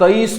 23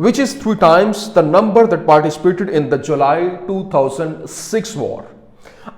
which is 3 times the number that participated in the July 2006 war।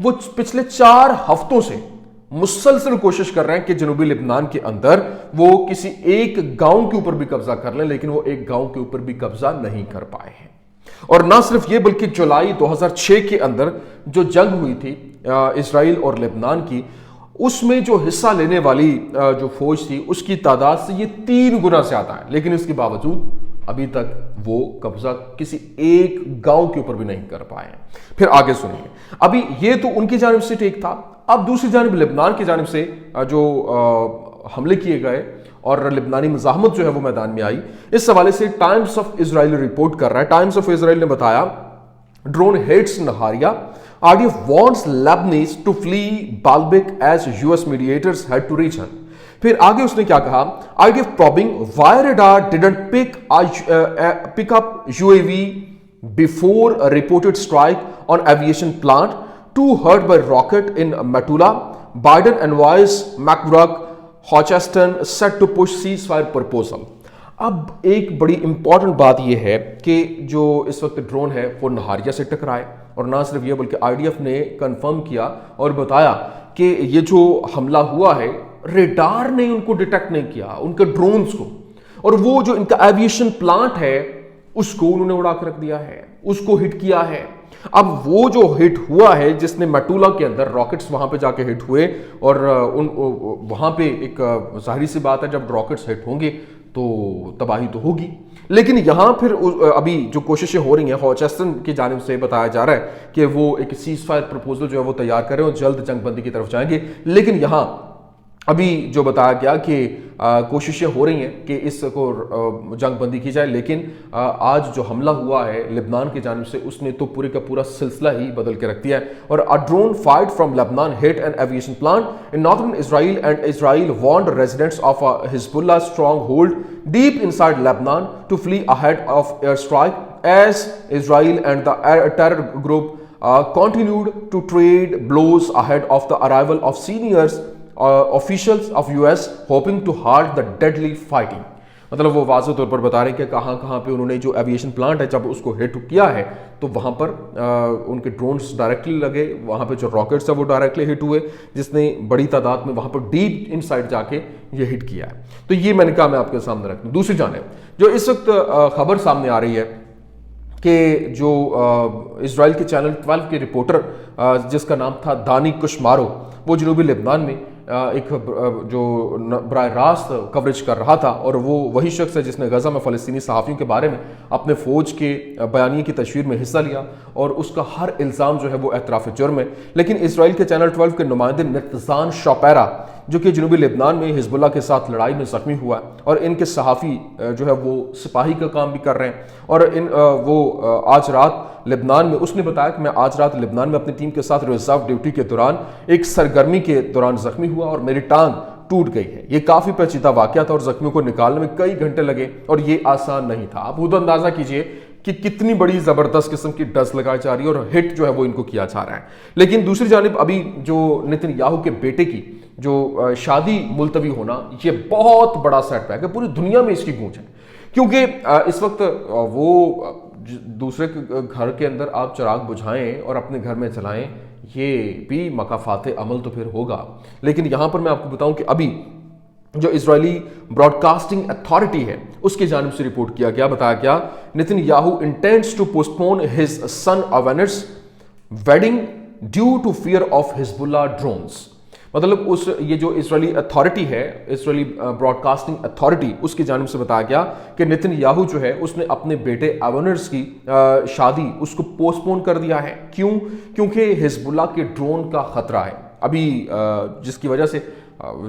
وہ پچھلے 4 ہفتوں سے مسلسل کوشش کر رہے ہیں کہ جنوبی لبنان کے اندر وہ کسی ایک گاؤں کے اوپر بھی قبضہ کر لیں، لیکن وہ ایک گاؤں کے اوپر بھی قبضہ نہیں کر پائے ہیں۔ اور نہ صرف یہ بلکہ جولائی 2006 کے اندر جو جنگ ہوئی تھی اسرائیل اور لبنان کی، اس میں جو حصہ لینے والی جو فوج تھی اس کی تعداد سے یہ 3 گنا زیادہ ہے، لیکن اس کے باوجود ابھی تک وہ قبضہ کسی ایک گاؤں کے اوپر بھی نہیں کر پائے ہیں۔ پھر آگے سنیے، ابھی یہ تو ان کی جانب سے ٹھیک تھا، اب دوسری جانب لبنان کی جانب سے جو حملے کیے گئے اور لبنانی مزاحمت جو ہے وہ میدان میں آئی، اس حوالے سے ٹائمز آف اسرائیل رپورٹ کر رہا ہے۔ ٹائمز آف اسرائیل نے بتایا drone hits Nahariya, RDF wants Lebanese to flee Baalbek as US mediators had to reach her۔ پھر آگے اس نے کیا کہا، IDF probing why radar didn't pick up UAV before a reported strike on aviation plant, 2 hurt by rocket in Metula, Biden and Vice McGurk Hocheston set to push ceasefire proposal۔ اب ایک بڑی important بات یہ ہے کہ جو اس وقت drone ہے وہ نہاریہ سے ٹکرائے، اور نہ صرف یہ بلکہ IDF نے کنفرم کیا اور بتایا کہ یہ جو حملہ ہوا ہے ریڈار نے ان کو ڈیٹیکٹ نہیں کیا، ان کے ڈرونز کو، اور وہ جو ان کا ایویشن پلانٹ ہے اس کو انہوں نے اڑا کر رکھ دیا ہے، اس کو ہٹ کیا ہے۔ اب وہ جو ہٹ ہوا ہے جس نے میٹولا کے اندر راکٹس وہاں پہ جا کے ہٹ ہوئے، اور وہاں پہ ایک ظاہری سی بات ہے جب راکٹس ہٹ ہوں گے تو تباہی تو ہوگی، لیکن یہاں پھر ابھی جو کوششیں ہو رہی ہیں ہوچسٹن کی جانب سے بتایا جا رہا ہے کہ وہ ایک سیز فائر پروپوزل جو ہے وہ تیار کریں اور جلد جنگ بندی کی طرف جائیں گے، لیکن یہاں ابھی جو بتایا گیا کہ کوششیں ہو رہی ہیں کہ اس کو جنگ بندی کی جائے، لیکن آج جو حملہ ہوا ہے لبنان کی جانب سے اس نے تو پورے کا پورا سلسلہ ہی بدل کے رکھ دیا ہے۔ اور a drone fired from Lebanon hit an aviation plant in northern Israel and Israel warned residents of a Hezbollah stronghold deep inside Lebanon to flee ahead of airstrike as Israel and the terror group continued to trade blows ahead of the arrival of seniors officials of US hoping to halt the deadly fighting۔ مطلب وہ واضح طور پر بتا رہے ہیں کہ کہاں کہاں پہ انہوں نے جو ایویشن پلانٹ ہے جب اس کو ہٹ کیا ہے تو وہاں پر ان کے ڈرونز ڈائریکٹلی لگے، وہاں پہ جو راکٹس ہیں وہ ڈائریکٹلی ہٹ ہوئے، جس نے بڑی تعداد میں وہاں پر ڈیپ ان سائڈ جا کے یہ ہٹ کیا ہے۔ تو یہ میں نے کہا میں آپ کے سامنے رکھ دوں۔ دوسری جانب جو اس وقت خبر سامنے آ رہی ہے کہ جو اسرائیل کے چینل 12 کے رپورٹر جس کا نام تھا دانی کشمارو، وہ جنوبی لبنان میں ایک جو براہ راست کوریج کر رہا تھا، اور وہ وہی شخص ہے جس نے غزہ میں فلسطینی صحافیوں کے بارے میں اپنے فوج کے بیانیے کی تشہیر میں حصہ لیا، اور اس کا ہر الزام جو ہے وہ اعتراف جرم ہے۔ لیکن اسرائیل کے چینل 12 کے نمائندے نتزان شاپیرا جو کہ جنوبی لبنان میں حزب اللہ کے ساتھ لڑائی میں زخمی ہوا ہے، اور ان کے صحافی جو ہے وہ سپاہی کا کام بھی کر رہے ہیں، اور وہ آج رات لبنان میں اس نے بتایا کہ میں آج رات لبنان میں اپنی ٹیم کے ساتھ ریزرو ڈیوٹی کے دوران ایک سرگرمی کے دوران زخمی ہوا اور میری ٹانگ ٹوٹ گئی ہے۔ یہ کافی پیچیدہ واقعہ تھا اور زخمیوں کو نکالنے میں کئی گھنٹے لگے اور یہ آسان نہیں تھا۔ آپ خود اندازہ کیجئے کہ کتنی بڑی زبردست قسم کی ڈز لگائی جا رہی ہے اور ہٹ جو ہے وہ ان کو کیا جا رہا ہے۔ لیکن دوسری جانب ابھی جو نتن یاہو کے بیٹے کی جو شادی ملتوی ہونا، یہ بہت بڑا سیٹ بیک ہے، پوری دنیا میں اس کی گونج ہے، کیونکہ اس وقت وہ دوسرے گھر کے اندر آپ چراغ بجھائیں اور اپنے گھر میں چلائیں، یہ بھی مقافات عمل تو پھر ہوگا۔ لیکن یہاں پر میں آپ کو بتاؤں کہ ابھی جو اسرائیلی براڈ کاسٹنگ اتھارٹی ہے اس کی جانب سے رپورٹ کیا گیا، بتایا گیا Netanyahu intends to postpone his son Avner's wedding due to fear of Hezbollah drones. مطلب یہ جو اسرائیلی اتھارٹی ہے، اسرائیلی براڈ کاسٹنگ اتھارٹی، اس کی جانب سے بتایا گیا کہ نتن یاہو جو ہے اس نے اپنے بیٹے ایونرز کی شادی اس کو پوسٹ پون کر دیا ہے۔ کیوں؟ کیونکہ حزب اللہ کے ڈرون کا خطرہ ہے ابھی، جس کی وجہ سے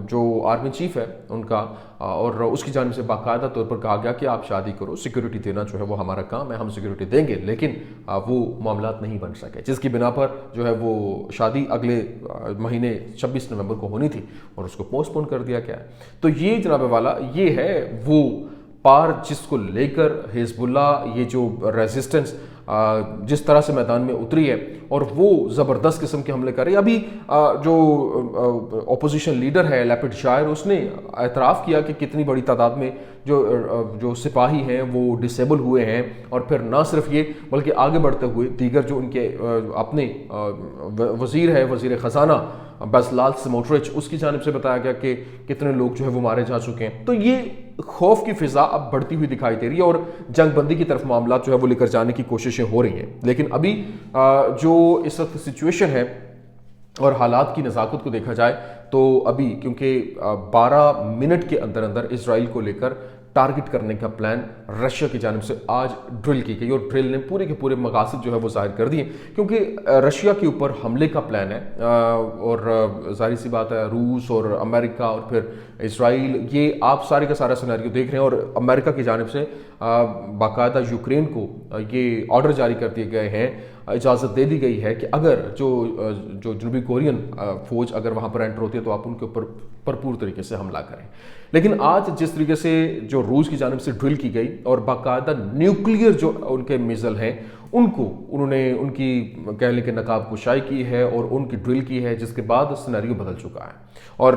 جو آرمی چیف ہے ان کا، اور اس کی جانب سے باقاعدہ طور پر کہا گیا کہ آپ شادی کرو، سیکیورٹی دینا جو ہے وہ ہمارا کام ہے، ہم سیکیورٹی دیں گے، لیکن وہ معاملات نہیں بن سکے، جس کی بنا پر جو ہے وہ شادی اگلے مہینے 26 نومبر کو ہونی تھی اور اس کو پوسٹ پون کر دیا گیا ہے۔ تو یہ جناب والا یہ ہے وہ پار جس کو لے کر حزب اللہ یہ جو ریزسٹنس جس طرح سے میدان میں اتری ہے اور وہ زبردست قسم کے حملے کر رہی ہے۔ ابھی جو اپوزیشن لیڈر ہے لیپڈ شائر، اس نے اعتراف کیا کہ کتنی بڑی تعداد میں جو سپاہی ہیں وہ ڈسیبل ہوئے ہیں، اور پھر نہ صرف یہ بلکہ آگے بڑھتے ہوئے دیگر جو ان کے اپنے وزیر ہے، وزیر خزانہ بیزلال سموٹرچ، اس کی جانب سے بتایا گیا کہ کتنے لوگ جو ہے وہ مارے جا چکے ہیں۔ تو یہ خوف کی فضا اب بڑھتی ہوئی دکھائی دے رہی ہے اور جنگ بندی کی طرف معاملات جو ہے وہ لے کر جانے کی کوششیں ہو رہی ہیں۔ لیکن ابھی جو اس وقت سچویشن ہے اور حالات کی نزاکت کو دیکھا جائے تو ابھی کیونکہ 12 منٹ کے اندر اندر اسرائیل کو لے کر ٹارگٹ کرنے کا پلان رشیا کی جانب سے آج ڈرل کی گئی، اور ڈرل نے پورے کے پورے مقاصد جو ہے وہ ظاہر کر دیے، کیونکہ رشیا کے اوپر حملے کا پلان ہے، اور ظاہر سی بات ہے روس اور امریکہ اور پھر اسرائیل، یہ آپ سارے کا سارا سیناریو دیکھ رہے ہیں، اور امریکہ کی جانب سے باقاعدہ یوکرین کو یہ آرڈر جاری کر دیے گئے ہیں، اجازت دے دی گئی ہے کہ اگر جو جنوبی کورین فوج اگر وہاں پر انٹر ہوتی ہے تو آپ ان کے اوپر بھرپور طریقے سے حملہ کریں۔ لیکن آج جس طریقے سے جو روس کی جانب سے ڈرل کی گئی اور باقاعدہ نیوکلیئر جو ان کے میزل ہیں ان کو انہوں نے ان کی کہہ لیں کہ نقاب کشائی کی ہے اور ان کی ڈرل کی ہے، جس کے بعد سیناریو بدل چکا ہے، اور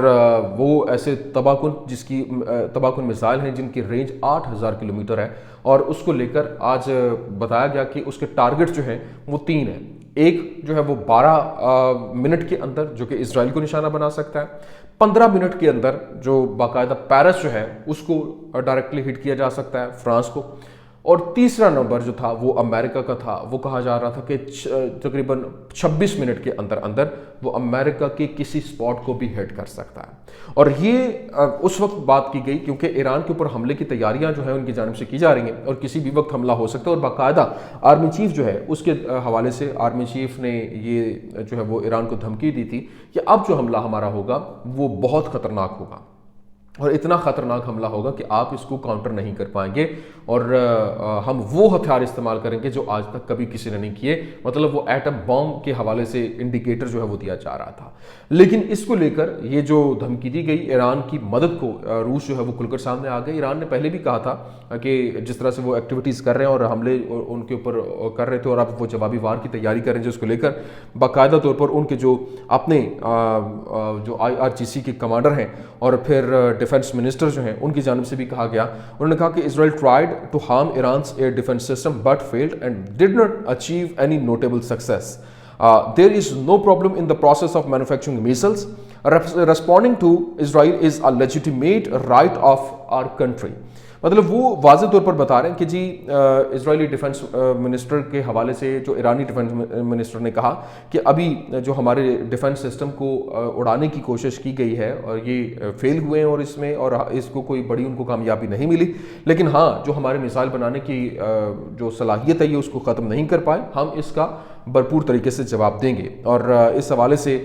وہ ایسے تباہ کن میزائل ہیں جن کی رینج 8000 کلومیٹر ہے، اور اس کو لے کر آج بتایا گیا کہ اس کے ٹارگٹ جو ہیں وہ 3 ہیں۔ ایک جو ہے وہ 12 منٹ کے اندر جو کہ اسرائیل کو نشانہ بنا سکتا ہے، 15 منٹ کے اندر جو باقاعدہ پیرس جو ہے اس کو ڈائریکٹلی ہٹ کیا جا سکتا ہے، فرانس کو، اور تیسرا نمبر جو تھا وہ امریکہ کا تھا، وہ کہا جا رہا تھا کہ تقریباً 26 منٹ کے اندر اندر وہ امریکہ کے کسی سپاٹ کو بھی ہٹ کر سکتا ہے۔ اور یہ اس وقت بات کی گئی کیونکہ ایران کے اوپر حملے کی تیاریاں جو ہیں ان کی جانب سے کی جا رہی ہیں، اور کسی بھی وقت حملہ ہو سکتا ہے، اور باقاعدہ آرمی چیف جو ہے اس کے حوالے سے آرمی چیف نے یہ جو ہے وہ ایران کو دھمکی دی تھی کہ اب جو حملہ ہمارا ہوگا وہ بہت خطرناک ہوگا، اور اتنا خطرناک حملہ ہوگا کہ آپ اس کو کاؤنٹر نہیں کر پائیں گے، اور ہم وہ ہتھیار استعمال کریں گے جو آج تک کبھی کسی نے نہیں کیے، مطلب وہ ایٹم بم کے حوالے سے انڈیکیٹر جو ہے وہ دیا جا رہا تھا۔ لیکن اس کو لے کر یہ جو دھمکی دی گئی ایران کی مدد کو، روس جو ہے وہ کھل کر سامنے آ گئی۔ ایران نے پہلے بھی کہا تھا کہ جس طرح سے وہ ایکٹیویٹیز کر رہے ہیں اور حملے ان کے اوپر کر رہے تھے اور اب وہ جوابی وار کی تیاری کر رہے ہیں، جس کو لے کر باقاعدہ طور پر ان کے جو اپنے جو IRGC کے کمانڈر ہیں اور پھر ڈیفنس منسٹر جو ہیں ان کی جانب سے بھی کہا گیا، انہوں نے کہا کہ Israel tried to harm Iran's air defence system but failed and did not achieve any notable success. There is no problem in the process of manufacturing missiles. Responding to Israel is a legitimate right of our country. مطلب وہ واضح طور پر بتا رہے ہیں کہ جی اسرائیلی defence minister کے حوالے سے جو ایرانی ڈیفنس منسٹر نے کہا کہ ابھی جو ہمارے ڈیفنس سسٹم کو اڑانے کی کوشش کی گئی ہے اور یہ فیل ہوئے ہیں، اور اس میں اور اس کو کوئی بڑی ان کو کامیابی نہیں ملی، لیکن ہاں جو ہمارے میزائل بنانے کی جو صلاحیت ہے یہ اس کو ختم نہیں کر پائے، ہم اس کا بھرپور طریقے سے جواب دیں گے۔ اور اس حوالے سے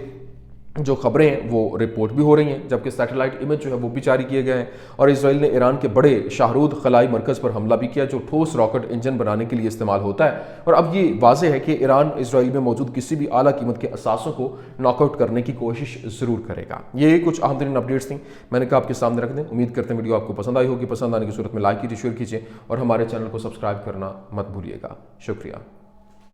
جو خبریں ہیں وہ رپورٹ بھی ہو رہی ہیں، جبکہ سیٹلائٹ امیج جو ہے وہ بھی جاری کیے گئے ہیں، اور اسرائیل نے ایران کے بڑے شاہرود خلائی مرکز پر حملہ بھی کیا جو ٹھوس راکٹ انجن بنانے کے لیے استعمال ہوتا ہے، اور اب یہ واضح ہے کہ ایران اسرائیل میں موجود کسی بھی اعلیٰ قیمت کے اثاثوں کو ناک آؤٹ کرنے کی کوشش ضرور کرے گا۔ یہ کچھ اہم ترین اپڈیٹس تھیں، میں نے کہا آپ کے سامنے رکھ دیں۔ امید کرتے ہیں ویڈیو آپ کو پسند آئی ہوگی، پسند آنے کی صورت میں لائک کیجیے، شیئر کیجیے، اور ہمارے چینل کو سبسکرائب کرنا مت بھولیے گا۔ شکریہ۔